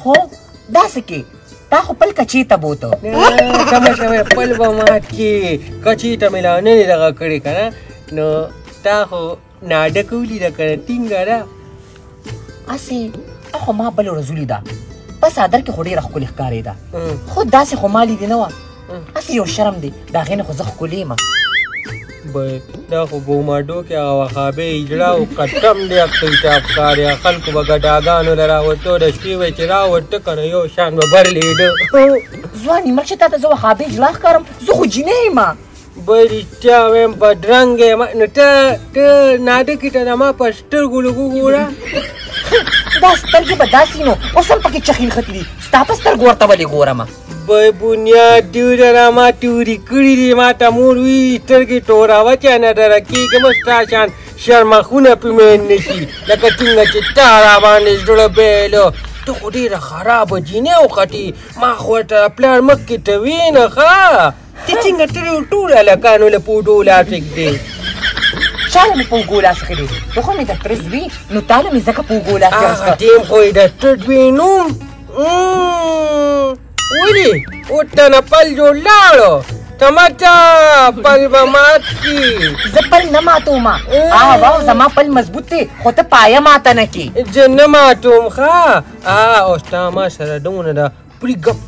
خو داسې کې تا خو پل کچې ته بوته کمه شوی پل به مات کې کچې ته مې لا نه دې دغه کړې که نه نو تا خو ناډکه ولیده که نه ټینګه ده هسې خو ما بل ورځ ولیده په صادر کې خو ډېره ښکلې ښکارېده خو داسې خو ما لیدې نه وه هسې یو شرم دی د هغې نه خو زه ښکلې یم دا خو بوماډو کې هغه وخابې اجړه او قټم دی اقتیتاب ښکارې خلکو به ګډاګانو له راوتو د شپې وی چې راوته که نه یو شان به برلېده ځوانې مرګ چې تا ته زه وخابې اجړه ښکارم زه خو جینۍ یم بل رښتیا وایم بدرنګ یم نو ته ناډکې ته د ما په سترګو لږ وګوره دا سترګې به داسې نو اوس هم پکې چخین ختي دي ستا په سترګو ورته ولې ګورم بنیاد دیوره را ما تورې کړي دي ما ته مور وي سترګې ټوراوه چې نه ډره کېږم ستا شان شرمخونه پې مې نه شي لکه څنګه چې تا را باندې زړه بیلو ته خو ډېره خرابه جینۍ وختې ما خو ورته پلار مخکې ته وې نه ښه ته څنګه ته ټول هلکانو له پوډو لا پرېږدې چاله مې په اوږو لاس اخېدی ته خو مې ډاکټر زوی نو تا له مې ځکه په اوږو لاس اخېسته ټیم خو یې ډاکټر زوی نوم ولې ورته نه پل جوړ لاړو ټماټه پل به مات کړي زه پل نه ماتوم واو زما پل مضبوط دی خو ته پایه ماته نه کړي زه نه ماتوم ښه اوس تا ما سره دونه ده پرې ګپ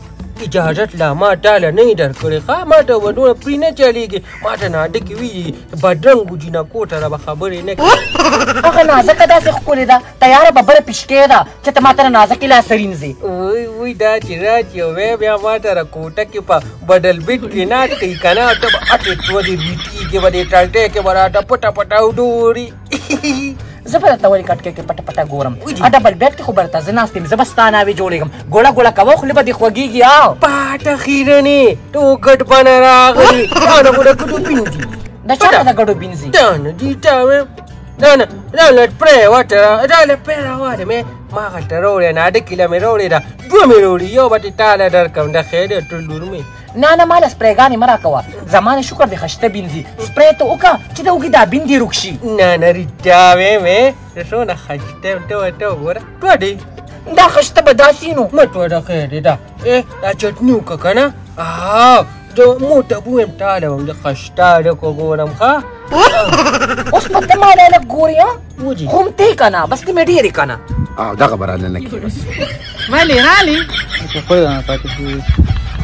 اجازت لا ما تاله نه درکړې ښه ما ته به دونه پرې نه چلېږي ما ته ناډکې وي بدرنګو جینکو ته به خبرې نه کوي هغه نازکه داسې ښکلې ده تیاره ببره پیشکې ده چې ته ما ته نازکې لاس رینځې وی دا چې راځي وی بیا ما ته کوټه کې په بدل بیټ کې ناست کوي که نه ته به اټې څوځې بیټي کې به دې ټالټۍ کې به راته پټه پټه وډوري زه به درته ولې کټکۍ کې پټه پټه ګورم ډبل بیډ کې خو به درته زه ناست یم زه به ستا ناوې جوړېږم ګوړه ګوړه کوه خولې به دې خوږېږي پاټه خیرنې ته ګډ بانه راغلې دا نه خو د ګډو بینځي د چا د ګډو بینځي دا نه دي تا وایم دا نه دا لټ پرېوته دا لټ پرې راوړې مې ما هلته راوړې ناډکې له مې راوړې ده دوه مې راوړي یو به دې تاله درکړم د خیر دی ټول لور مې نه ماله سپرېګانې مه راکوه زما نه شکر دی خشته بینځي سپرې ته وکړه چې د اوږې دا بین دې روک شي نه رښتیا ویمې څونه خشته یم ته ورته وګوره ټوډې دا خشته به داسې نو مه ټوډه خیر دی دا دا چټني وکړه که نه د موټه بویم تاله وم د خشته ډکو ګورم ښه اوس په ته ماله لږ ګورې غومتې که نه بس ته مې ډېرې که نه دغه به راله نه کړي بس ولې رالې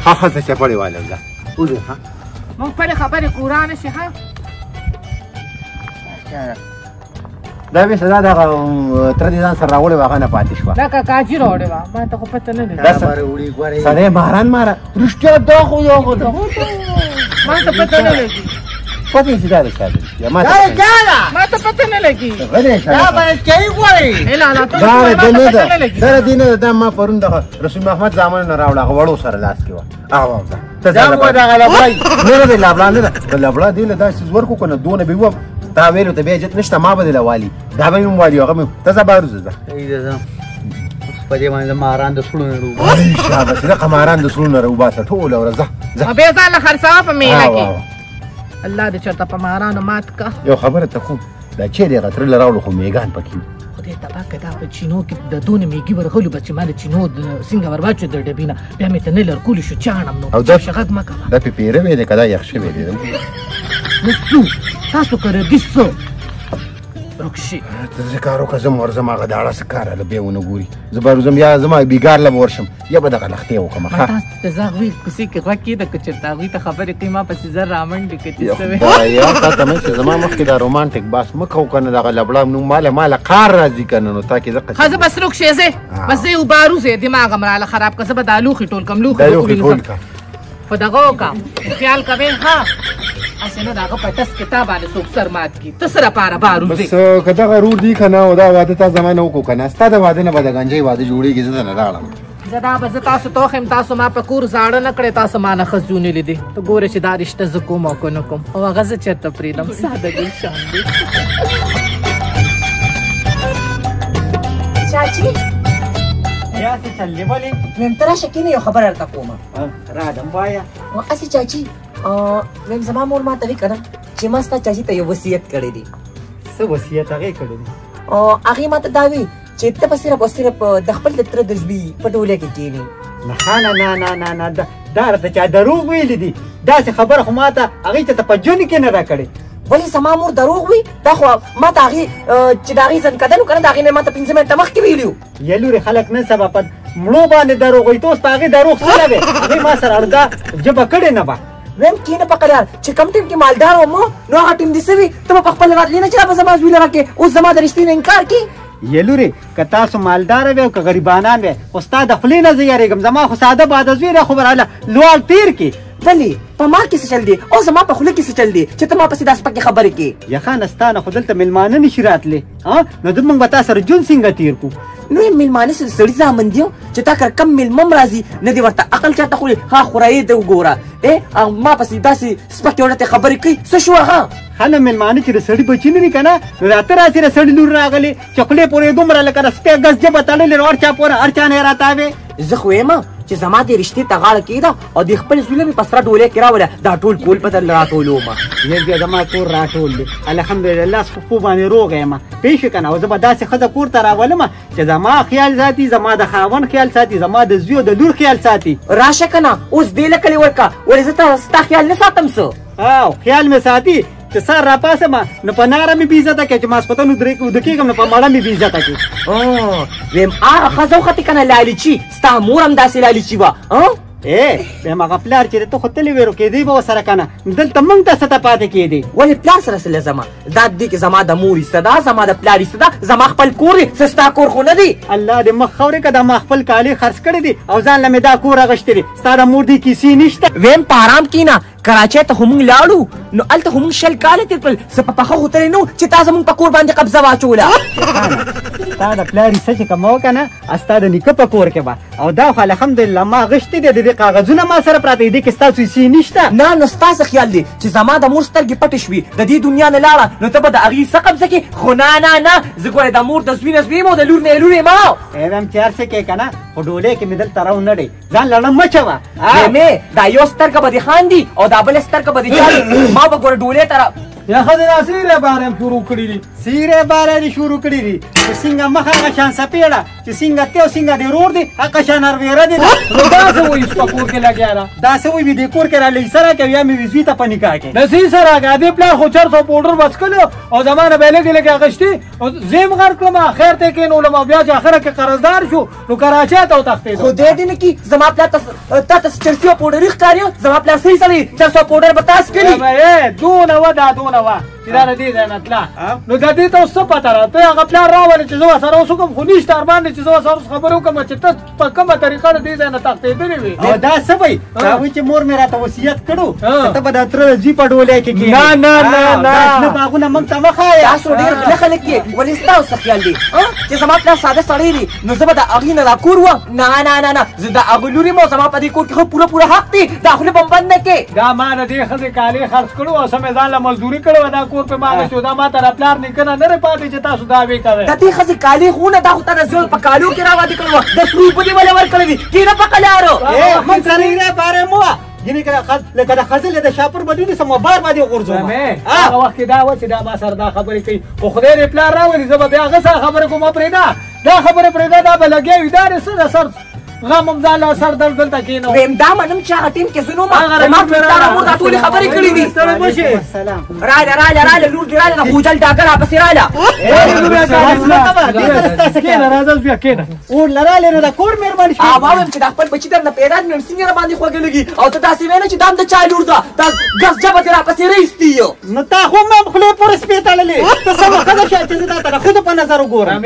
ها هلته چپړې والم ده وځو ها موږ خپلې خبرې کورا نه شي ښه دا بېسه دا دغه تره دې ځان سره راوړې وه هغه نه پاتې شوه دا کاکاجي راوړې وه ما ته خو پته نه لګي سړی ماران ماره رښتیا دا خو یو خو ما ته پته نه لګي پته یې چې دا د چا دی ما ته پته نه لګي دا به چای غواړي دا د نه ده دا د دې نه ده دا ما پرون دغه رسول محمد زامنو نه راوړه هغه وړو سره لاس کې وه هغه واوسه دا مو دغه لبړی نه ده لبړا نه ده د لبړا دې له داسې ورکو که نه دونه به وم تا ویلو ته بیا جت نشته ما به دې له والي دا به مې هم والي هغه مې ته ځه بهر وځه په دې باندې ماران د سړو نه روبا شاباس دغه ماران د سړو نه روباسه ټوله ورځ ځه بیا ځان له خرڅوه په میله کې الله دې چېرته په مارانو مات که یو خبره ته کوم دا چیرې هغه تره له راوړو خو میږان پکې خدای تباه که دا په چینو کې د دونه میږي ورغلو بس چې ما د چینو څنګه ورواچو د ډبې نه بیا مې ته نه لرکولي شو چاڼم نو غږ مه کوه دا پیپیره وې دی که دا یخ شوی دی نو څو تاسو که ردي څو رکشي ته زه کار وکړه زه ورځم هغه داړه څه کار هله بیا ونه ګوري زه به روزم یا زما بیګار له به ورشم یا به دغه لختې وکړم ښه تاسو ته زه هغوی کوڅې کې غوږ کېده که چېرته هغوی ته خبرې کوي ما پسې زر رامنډې که چې څه وې یا تا ته مې چې زما مخکې دا رومانټیک باس مه کوو که نه دغه لبړه نو ماله کار راځي که نه نو تا کې زه ښه زه بس رکشې ځې بس زه یو بارو ځې دماغ م راله خراب که زه به دا لوښي ټول کړم لوښي خو دغه وکړه خیال کوې ښه هسې نه د هغه په ټس کې تا باندې څوک سر مات کړي ته څه لپاره بار وځې بس که دغه رور دی که نه او دا واده تا زما نه وکړو که نه ستا د واده نه به د ګنجۍ واده جوړېږي زه نه راړم زه دا به زه تاسو ته وښیم تاسو ما په کور زاړه نه کړې تاسو ما نه ښځ جونې لیدې ته ګوره چې دا رشته زه کوم او که نه کوم او هغه زه چېرته پرېږدم ساده ګل شان دی چاچي بیا څه چلې بلې ویم ته راشه کېنه یو خبره درته کومه راځم وایه هسې چاچي ویم زما مور ما ته وی که نه چې ما ستا چاچي ته یو وصیت کړی دی څه وصیت هغې کړی دی هغې ما ته دا وی چې ته به صرف د خپل د تره د زوی په ډوله کې کښېنې. نه دا راته چا دروغ ویلي دي. داسې خبره خو ماته هغې ته په ژوند کې نه ده کړې. ولې زما مور دروغ وي؟ دا خو ما ته هغې چې د هغې ځنکدن و که نه د هغې نه ما ته 5 منټه مخکې ویلي وو. یا لورې خلک نن سبا په مړو باندې دروغ وایي. ته اوس په هغې دروغ څه دی؟ هغې ما سره اړدا ژبه کړې نه به. ویم کښېنه په قرار چې کوم ټیم کې مالدار وم نو هغه ټیم دې څه وي؟ ته به په خپل راتلې نه چې را به زما زوی له راکې اوس زما د رښتې نه انکار کړي. یا لورې که تاسو مالداره وی او که غریبانان وی خو ستا د خولې نه زه یارېږم. زما خو ساده باده زوی دی خو برحاله لوړ تیر کې. ولې په ما کې څه چل دی او زما په خوله کې څه چل دی چې ته ما پسې دا سپکې خبرې کې؟ یخانه ستا نه خو دلته مېلمانه نشي راتلی نو د موږ به تا سره ژوند څنګه تیر کړو؟ نو یې مېلمانه سړي زامن دي چې تا کر کم مېلمه م راځي نه دې ورته عقل چاته خوري. ها خورایې ته وګوره ما پسې داسې سپکې وړتې خبرې کوي څه شو هغه؟ خله مېلمانه چې د سړي بچي نه دي که نه نو راته راسې د سړي لور راغلې چې خولې پورې دومره لکه د سپی ګز جبه تړلې نو هر چا پورې هر چا نه یې راتاوې. زه خو یم چې زما دې رشتې ته غاړه کېږده او د خپل زوی مې په سره ډولۍ کې راوله دا ټول کول به درله راټولوم. بیا زما کور راټول دی الحمدلله خو باندې روغه یم پوه شوې که نه. او زه به داسې ښځه کور ته راولم چې زما خیال ساتي زما د خاوند خیال ساتي زما د زوی او د لور خیال ساتي. راشه که نه اوس دې لکلې ورکه ولې زه ستا خیال نه ساتم څه؟ خیال مې ساتي چې سهار راپاسم نو په ناره مې بې عزته کړې چې ماسپتن وده کېږم نو په مړه مې بې عزته کړې. ویم هغه ښځه وختې که نه لالچي ستا مور هم داسې لالچي وه. ویم هغه پلار چې ته خو تلې وې روکېدی به ورسره که نه دلته موږ ته څه ته پاتې کېدې؟ ولې پلار سره څه لزمه؟ دا دې کې زما د مور ایسته ده زما د پلار ایسته ده زما خپل کور دی څه ستا کور خو نه دی. الله دې مخ خورې که دا ما خپل کالي خرڅ کړي دي او ځان له مې دا کور اغوښتې دي. ستا د مور دې کیسې نشته. ویم په ارام کښېنه کراچۍ ته خو موږ لاړو نو هلته خو موږ 20 کاله تېر کړل څه په پخه خو تللی نه چې تا زموږ په کور باندې قبضه واچوله. ستا د پلار ایسه چې کومه وکړه نه ستا د نیکه په کور کې به او دا خو الحمدلله ما غشتې دي د دې کاغذونه ما سره پراته دي کې ستاسو ایسې نشته. نه نو ستا څه خیال دی چې زما د مور سترګې پټې شوي د دې دنیا نه لاړه نو ته به د هغې څه قبضه کړې؟ خو نه زه ګورې د مور د زوی نه زوی یم او د لور نه یې لور یم. ویم چې هر څه کې که نه خو ډولۍ کې مې دلته راونړئ ځان لړم مه چوه. دا یو سترګه به دې خاندي او دا بله سترګه به دې جاړي. ما به ګوره ډولۍ ته یا ښځې دا سیرې باره هم شروع کړي دي. سیرې باره دې شروع کړي دي چې څنګه مخ هغه شان سپېړه چې څنګه ته او څنګه دې رور دي هغه شان ارویره دي. نو دا څه وایي په کور کې لګیا ده؟ دا څه وایي دې کور کې رالی سره کوي یا مې زوی ته په نکاح کې د زوی سره که دې پلار خو 400 پوډر بس کړلو او زما نه به یې لږې لږې اخېستې او زه یې م غر کړم خیر ته یې کېنولم او بیا چې اخره کې قرضدار شو نو کراچۍ ته وتښتېدو. خدای دې نه کړي زما پلار تا ته 400 پوډري ښکاري زما پلار صحیح سړی 400 پوډر به تاسو کړي. دونه وه دا دونه وه چې دا د دې ځای نه تله نو د دې ته اوس څه پته راته هغه پلار راولې چې زه ورسره اوس وکړم خو نشته ارمان دی چې زه ورسره اوس خبرې وکړم چې ته په کومه طریقه د دې ځای نه تښتېدلې وې. او دا څه وایي دا وایي چې مور مې راته وصیت کړو ته به د تره زوی په ډولۍ کې کښېنې. نه باغونه موږ ته مه ښایه. تاسو ډېر غله خلک یې ولې ستاسو څه خیال دی چې زما پلار ساده سړی دی نو زه به د هغې نه دا کور وم؟ نه زه د هغه لور یم او زما په دې کور کې خو پوره حق دی دا خوله به م بند نه کړې. دا ما د دې ښځې کالي خرڅ کړو او څه مې ځان له مزدوري کړې وه دا کور پې ما غشو دا ما ته د پلار نیکه نه نه پاتې چې تاسو دا وې کوئ. د دې ښځې کالي خو نه دا خو تا د زوی په کالو کې را واده کړی وه 10 روپۍ دې ولې ورکړی دي کېنه په قلارو. موږ سره یې باره مه وه یعنې لکه د ښځې له د شاپور به ونیسم او بار باندې وغورځوم. هغه وخت کې دا وه چې دا ما سره دا خبرې کوي خو خدای دې پلار راولي زه به بیا هغه سره خبرې کوم پرېږده دا خبرې پرېږده دا به لګیا وي دا دې څه د سر غم هم ځان له سر درد دلته کېنو. ویم دا منم چې هغه ټیم کې زه نه وم ما پلار مور دا ټولې خبرې کړې دي. راله لور دې راله د خوجل ډاکر راپسې راله. کېنه راځه زویه کېنه اور لرالی نو د کور مهرباني شوې. وایم چې دا خپل بچي درنه پیدا کړي نو څنګه راباندې خوږې لګي او ته داسې ویې نه چې دا هم د چا لور ده دا ګس جبه دې راپسې رایستي یو. نو تا خو مې خولې پورې سپې تړلې ته سمه ښځه شې چې زه دا ته د ښځو په نظر وګورم.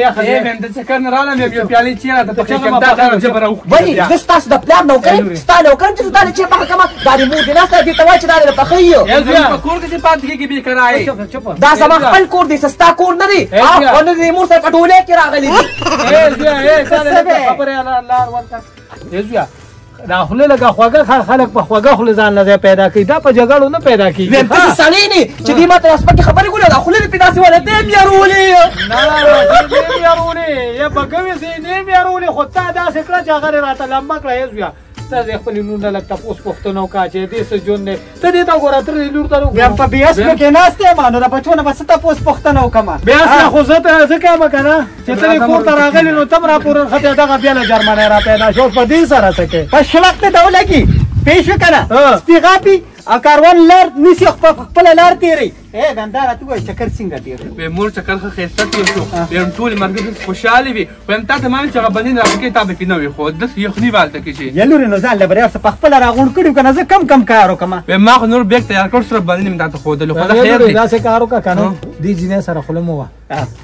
د چکر نه رالم یو پیالې چیرې ته پکې کېم دا جبه راوخ ولې زه ستاسو د پلار نوکر یم ستا نوکر یم چې زه دا له چای پخه کړمه دا دې مور دې ناسته دې ته وایي چې دا دې له پخوي یو. په کور کې چې پاتې کېږي بېکرایې دا زما خپل کور دی ستا کور نه دی او نه دې مور سره په ډولۍ کې راغلی دي. خبرې لار ورکړه زویه دا خوله لکه خوږه خلک په خوږه خوله ځان نه ځای پیدا کوي دا په جګړو نه پیدا کېږي. ویم داسې سړی نه چې دې ما ته سپکې خبرې کولې دا خوله دې پې داسې وله دې م یارولې نه یارولې یا به کوې سې نه م یارولې خو تا داسې کړه چې هغه راته لمبه کړه زویه ته دې خپل لور نه تاسو پښتنو کا چې دې څه جون نه ته دې تا ګور تر لور ته بیا په بیاس کې ناشته ما نو د بچو نه بس تاسو پښتنه وکما بیا خو زه ته ځکه ما کنه چې ته کور ته راغلی نو تم را پورن خته دغه بیا له جرمنه را پیدا شو په دې سره څه په شلخت دوله کې پیش کنه استغاپي ا کاروان لار نسی خپل لار تیری اے بندار ته چکر څنګه تیری به مور چکر خو خسته شو به ټول مرګ خوشاله وي ویم تا ته مان چې غبنین راکې تا به کې نو خو د یخنی والته کې شي یلوري نو ځان لبر په خپل راغون کړو کنه زه کم کار وکم به ما خو نور بیگ تیار کړ سره باندې مې تا خو د خو خیر دی دا څه کار وکا کنه دې جنې سره خلمو وا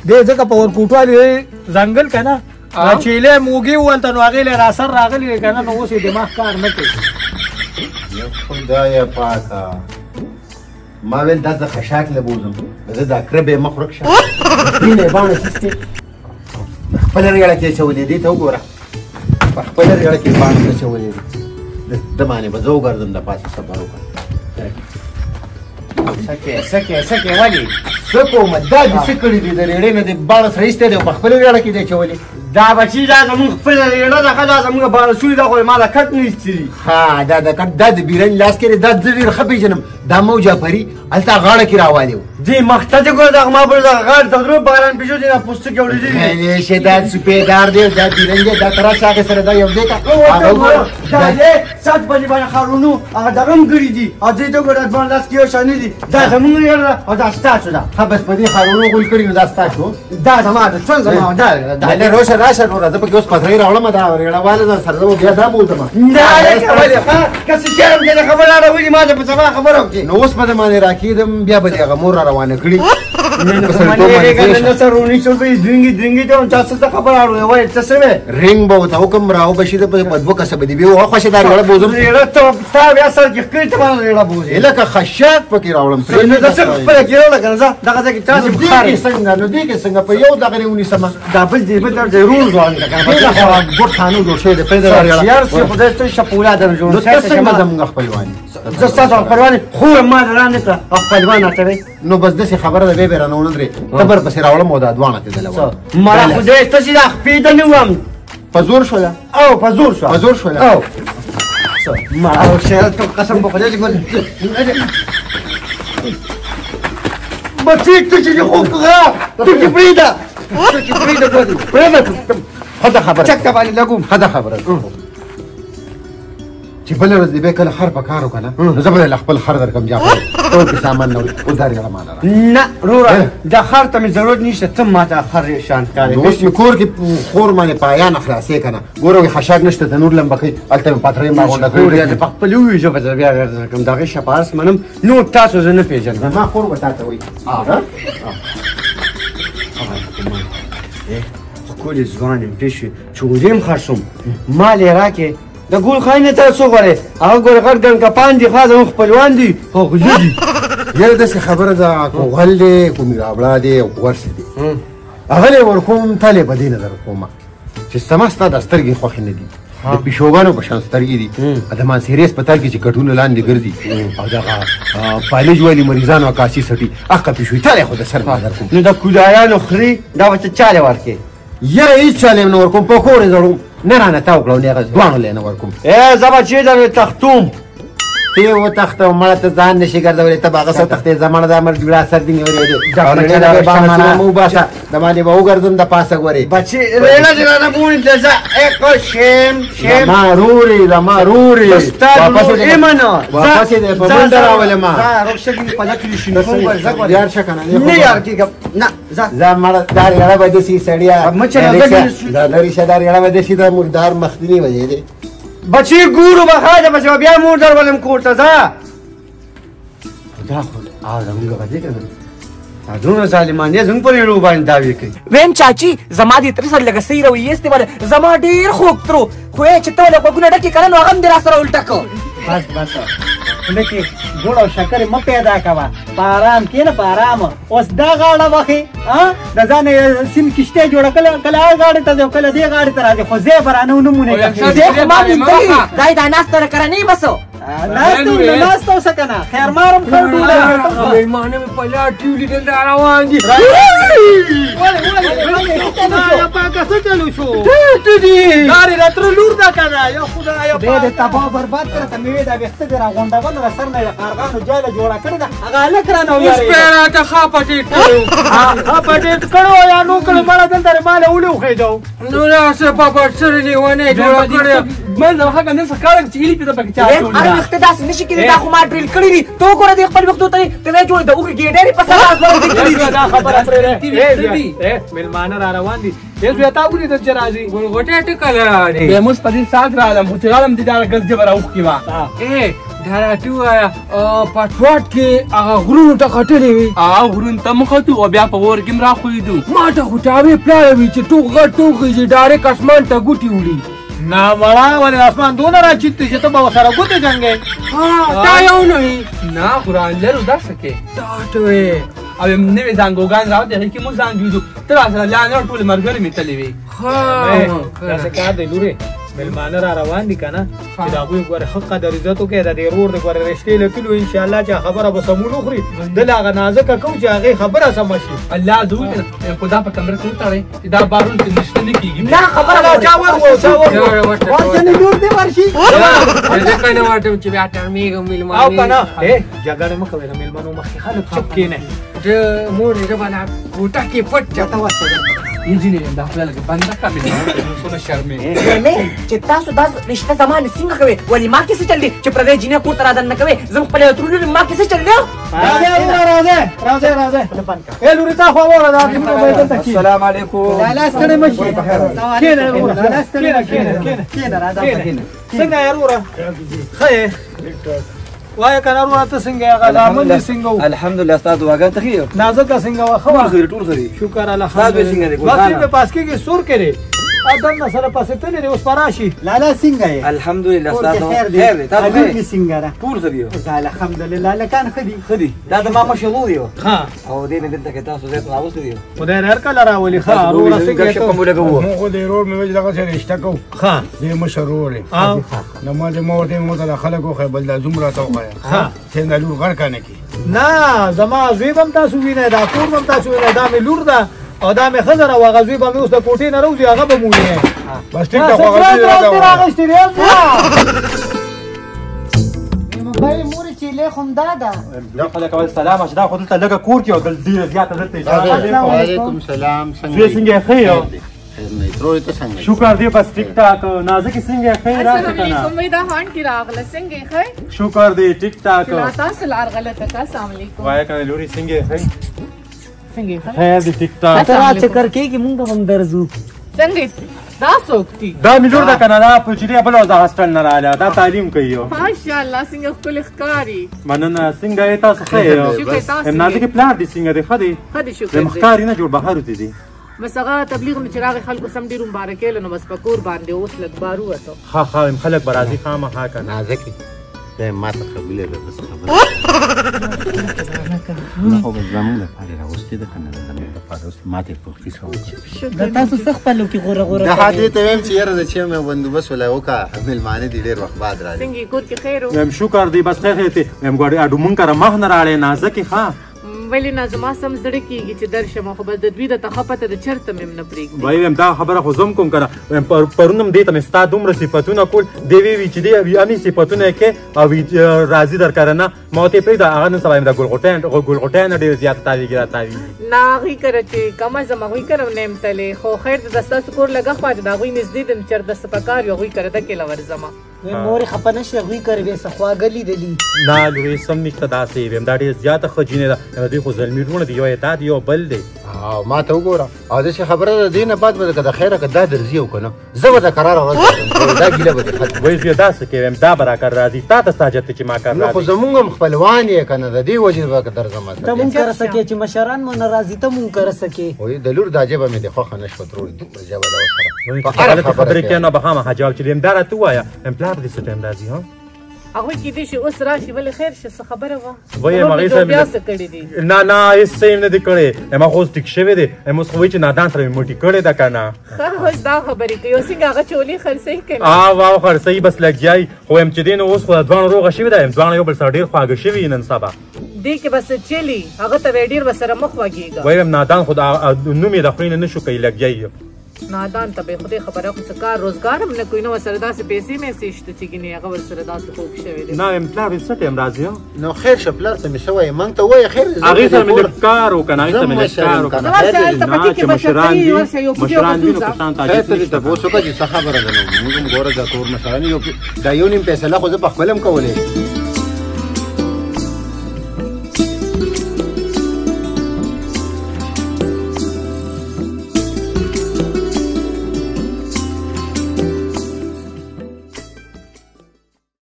دې ځکه په ور کوټوالي ځنګل کنه چيله موګي ولته نو هغه له راسر راغلی کنه نو اوس دماغ کار نه کوي خدایا پاکه ما ویل دا زه خشاک له بوزم زه دا کربې مخرک شه دینه باندې سسته خپل ریاله کې چولې دي ته وګوره په خپل ریاله کې باندې چولې دي د باندې به زه وګرځم د پاسه صبر وکړم سکه ولی سکو مدا دې سکړې دي د ریړې نه دې باندې سره ایسته دي په خپل ریاله کې دي چولې دا بچی دا زمون خپل ریړه دا خدا زمون باندې سوري دا خو مال کټ نه استري ها دا د کټ د بیرن لاس کې د ځړې خپې جنم دا مو جعفری التا غاړه کې راوالو دې مخته ته ګور دا ما بل دا غاړه تدرو باران پېښو دي نه پوسټ کې وړي دي نه شه دا سپیدار دی دا بیرن دا تر شاګه سره دا یو ځای کا دا دې سات باندې خارونو هغه دغم ګړي دي ا دې ته ګور ځوان لاس کې شانې دي دا زمون ریړه او دا ستاسو دا خبس په دې خارونو ګول کړی نو دا ستاسو دا زما د څنګه زما دا له روشه راشه نو راځه په اوس پترې راولم دا ریړه والے سره بیا دا بولم نه کوي ها کس چې هم خبره راوړي ما ته په سبا خبرو کې نو اوس په باندې راکېدم بیا به هغه مور روانه کړی نه سرونی شو به درنګي ته تاسو ته خبر اورو وای تاسو رنګ به ته حکم راو بشي د په بدبو کسب دی به خوښه دار ولا بوزم ریړه ته تاسو بیا سره کې کړی ته باندې ریړه بوزي لکه خشاک پکې راولم پرې نه تاسو خپل کې راول کنه دغه ځکه تاسو بخاري څنګه نو دې کې څنګه په یو دغه ونی سم دا بل دې بل ضرور ځوان دا ګور خانو جوړ شوی د پیدا ریړه یار څه خدای ته شپولا در جوړ څه څنګه زموږ خپلوانی زستا خپلوانی خو ما درانه ته خپلوان اته نو بس دې خبره ده به رانه ونندري تبر بس راول مو دا دوانه ته دلوا ما خدای ته چې دا خپې د نوم پزور شو او پزور شو او ما او شه ته قسم په خدای ګل بچی ته چې خو ته چې بریده هذا خبر چک باندې لګوم هذا خبر چې بل ورځ دې به کله خر پکارو کنه زبر خپل خر درکم جعفر ټول سامان نو ودار غلا مال نه رورا دا خر ته مې ضرورت نشته ته ماته خر شان کاری اوس مې کور کې خور باندې پایان خلاصې کنه ګورو خشاک نشته تنور لمبکې الته پاترې ما غونډه کړې په خپل وی جو په بیا کوم دغه شپارس منم نو تاسو زه نه پیژنم ما خور وتا ته وای کول ځوان پېښې چوریم خرصوم مال راکې د ګول خاینه ته څو غره هغه ګور غړ ګن کپان دي خاصه خپلوان دي خو غجدي یره د خبره ده کو غل دي کو میرابلا دي او ورس دي هغه ورکوم طالب بدینه در کومه چې سمستا د سترګې خوښ نه دي د پښوګانو په شان سترګې دي ادمان سیریس پتال کې چې کټونه لاندې ګرځي او دغه پالج والی مریضانو عکاسي سټي اخه پښوی تاله خو د سر بازار کوم نو د کودایانو خري دا وڅ چاله ورکه یره هیڅ چاله نور کوم په کور زړو نه تاو کړو نه دوانو لنه ورکوم زما چې د تختوم ته و تخته مړه ته ځان نشي ګرځولې ته باغه سره تخته زمانه د امر جوړه سر دی ورې دا نه باندې مو باشا د باندې به وګرځم د پاسه غوري بچي رینا جنا مونږ ته ځه اکو شیم ما روري واپس ایمانو واپس دې په بل دراول ما روښه کې په لکه شنو کوم زګور یار شکنه نه یار کې نه ځه مړه دار یړه باندې سي سړیا دا لري شدار یړه باندې سي د مردار مخدنی وځي دي بچی ګورو بخاجه بچ بیا مور در ولم کوړه ځه دا خو زمونږ غږی کنه دونه ظالمان یې زموږ په لړو باندې داوی کوي ویم چاچی زما دې تر سره لګ سي روي است ول زما ډیر خوب ترو خو چې ته له وګونه ډکی کړه نو هغه دې را سره الټا کو بس لکه ګوړ او شکر م پیدا کوا پارام کې نه پارام اوس دا غاړه وخی ها د ځان سیم کشته جوړ کله غاړه ته کله دې غاړه ته راځي خو زه برانه نمونه دې ما دې دای دا ناس تر کرانی بسو ناستو سکنه خیر مارم خو ډوډۍ مېلمانه مې په لار ټیولي دلته روان دي یا پاکه څه چلو شو لارې راتره لور ده که نه یا خدایه دې د تباه برباد کړه ته مې دا ویښته دې راغونډول را سر نه یې کارغانو جاله جوړه کړې ده هغه هلک رانه اوس به یې راته ښه پټېټ کړو پټېټ کړو یا نو کړو مړه دلته ماله ولې وخېدو نو راسه په پټ سره لیونی جوړه کړې من زما هغه نن څه کار چې ایلی پیدا پکې چا اره وخت داسې نشي کېدی دا خو ما ډریل کړی دي تو ګوره دې خپل وختو ته ته نه جوړ د اوږې ګېډې په سر لاس باندې کړی دي دا خبره پرې مېلمانه را روان دي یې زوی تا ولیدل چې راځي ګلغوټې ټکله راغلې به موږ په دې سات راغلم خو چې راغلم دې دا ګز جبر اوښ کې وا دا راته ووایه پټواټ کې هغه غرونو ته ختلې وي غرون ته مختو او بیا په اور کې را خویدو ما ته خو ټاوې پلاړه وي چې ټوک غټ ټوکې چې ډایرک اسمان ته ګوتې وړي نه مړه ولې اسمان دونه راچیتې چې ته به ورسره ګوتې جنګې دا یو نه وي نه قرآن لرو دا څه کې دا ته وې او نوې زنګوګان راوړي هغې کې موږ زنګېدو ته راسره لاندې ټولې ملګرې مې تللې وې داسې کار دی لورې مېلمانه را روان دي که نه چې د هغوی ګورې ښه قدر عزت وکړې د دې ورور د ګورې رشتې لکلو انشاءالله چې خبره به سمون وخوري دله هغه نازکه کوو چې هغې خبره سمه شي الله زه وکړم خو دا په کمره کې وتړئ چې دا بارون کې نشته نه کېږي نه خبره چا ورځنې لور دې ورشي ځکه نه واټم چې بیا ټرمېږم او که مېلمانه نه جګړې مه کوئ د مېلمنو مخکې خلک چپ کښېنئ مور دې بلا کوټه کې پټ چاته وسته انجینیر دا خپل لګ بنده کا مې څونه شرمې نه چې تاسو دا رشته زمانه څنګه کوي ولی ما کې څه چل دي چې پردې جنې کور ته رادن نه کوي زم خپل ترونه ما کې څه چل دی راځه اے لوري تا خو وره دا السلام علیکم لالا ستړی مشي کېنه څنګه یې وروره ښه یې وایه که نه وروره ته څنګه یې هغه زامن دې څنګه و الحمدلله ستا دعاګان ته ښه یو نازکه څنګه وه ښه وه ټول ښه دي شکر تاسو څنګه دي الحمدلله وقتی به پاس کېږي سور کړې ادم نه سره پاسې تللی دی اوس په راشي لالا څنګه یې الحمدلله کور ستا کې خیر دی خیر دی تاسو هلک دې څنګه ده ټول ښه دي زه الحمدلله هلکان ښه دي ښه دي دا زما مشر ورور دی ها او دې مې دلته کې تاسو ځای ته راوستلی دی خدای دې هر کله راولي ښه وروره څنګه یې ګپشپ مو لګوو مونږ خو د ورور مې وجه دغسې رشته کوو ښه دې مشر ورور دی نو ما دې ما ورته مو ته د خلک وښیه بل دا زوم راته وښیه ها څنګه لور غړ که نه کړي نه زما زوی به هم تاسو وینئ دا کور به هم تاسو وینئ دا مې لور ده او دا مې ښځه ده او هغه زوی به مې اوس د کوټې نه راوځي هغه به مو وینئ بس ټیک ده خو هغه دې راته ووایه. راغشتې دی بای مور چې له خم دادا یو خلک اول سلام چې دا خو دلته لږه کور کې او دل ډېره زیاته دلته وعلیکم سلام څنګه زوی څنګه یې ښه یو خیر نه تروي ته څنګه شکر دی بس ټیک ټاک نازکې څنګه یې ښه یې راشه که نه دا هان کې راغله څنګه ښه شکر دی ټیک ټاک تاسو لار غلطه کا السلام علیکم وایه که نه لورې څنګه یې ښه څنګه ښه خیر دی ټیک ټاک ترا چکر کې مونږ هم درځو څنګه دا سوکتی دا مې لور ده که نه دا پلچریا بله د هاسټل نه راغله دا تعلیم کوي یو ماشاءالله څنګه ښکلې ښکاري مننه څنګه یې تاسو ښه یو شکر تاسو نازکې پلار دی څنګه دی ښه دی ښه دي شکر د مخکاري نه جوړ بهر وتې دي بس هغه تبلیغ مې چې راغی خلکو سم ډېر مبارکې نو بس په کور باندې اوس لږ بار ووتو ښه ښه خلک به راځي خامخا که نه نازکې دا ما ته قبیله ده بس خبره نه خو به زموږ لپاره راوستې ده که نه زموږ لپاره اوس ما ته یې په کیسه وکړه د تاسو څه خپلو کې غوره غوره دا حدې ته ویم چې یاره د چې مې بندوبست ولا وکړه مېلمانه دي ډېر وخت بعد راځي څنګه کور کې خیر و ویم شکر دی بس خیر ته ویم ګوډې اډو مونږ کره مخ نه راړې نازکې ښه ولې نه زما سم زړه کېږي چې درشم خو بس د دوی د تخه پته د چرته مې نه پرېږدي وای ویم دا خبره خو زم کوم کنه ویم پرونم دې ته مې ستا دومره صفتونه کول دی وی چې دی امي صفتونه کې او راضي در کرنه ما ته پرې دا هغه نن سبا د ګلغټان ډېر زیات تاویږي را تاویږي نه هغوی کره چې کمه زما هغوی کره نیم تلې خو خیر د ستاسو کور لږه خوا د هغوی نږدې د چر دسته په کار وي هغوی کره دکې له ورځمه مورې خفه نه شي هغوی کوي بې څه خواږه لیدلي نه لورې سم نشته داسې ویم دا ډېر زیاته ښه جینۍ ده دوی خو زلمي وروڼه دي یو یې دا دی یو بل دی او ما ته وګوره او داسې خبره ده دې نه بعد به که د خیره که دا درځي او که نه زه به د قراره ورځ دا ګیله به دې ختم وایي زویه داسې کوې ویم دا به راکر راځي تا ته ساجت دی چې ما کر نه خو راځي زمونږ هم خپلوان یې که نه د دې وجې به که درځم ته مونږ کره سکې چې مشران مو نه راځي ته مونږ کره سکې وایي د لور دا ژبه مې د خوښه نه شوه ترورې دومره ژبه ده ورسره غلطې خبرې کوې نو به خامخا جواب چې ویم دا راته ووایه ویم پلار دې څه ټایم راځي ها هغوی کیدای شي اوس راشي ولې خیر شي څه خبره وه وایي ورور هغې مې سره بیا مې څه کړي دي نه هېڅ څه یې نه دي کړی ما خو اوس ټیک شوی دی اوس خو وایي چې نادان سره مې موټي کړې ده که نه ښه اوس دا خبرې کوي اوس څنګه هغه چولې خرڅوي که نه واو خرڅوي بس لګیا خو وایم چې دی نو اوس خو د دواړو روغه شوې ده دواړه یو بل سره ډېر خواږه شوي نن سبا دې کې بس چلی هغه ته به ډېر ورسره مخ وږېږه وایم نادان خو نوم یې د خولې نه نه شو کوي لګیا نادان ته به خدای خبره خو څه کار روزګار هم نه کوي نو ورسره داسې پیسې میسې شته چې ګینې هغه ورسره داسې خوب شوی دی نه وایم پلار څه ټایم راځي نو خیر شه پلار ته مې څه وایي موږ ته وایي خیر هغې سره مې لږ کار وکړه هغې سره مې لږ کار وکړه چې مشران دي مشران دي نو کسان خیر ته دې تپوس وکړه چې څه خبره ده نو موږ هم ګوره دا کور مشران دا یو نیم فیصله خو زه په خپله هم کولی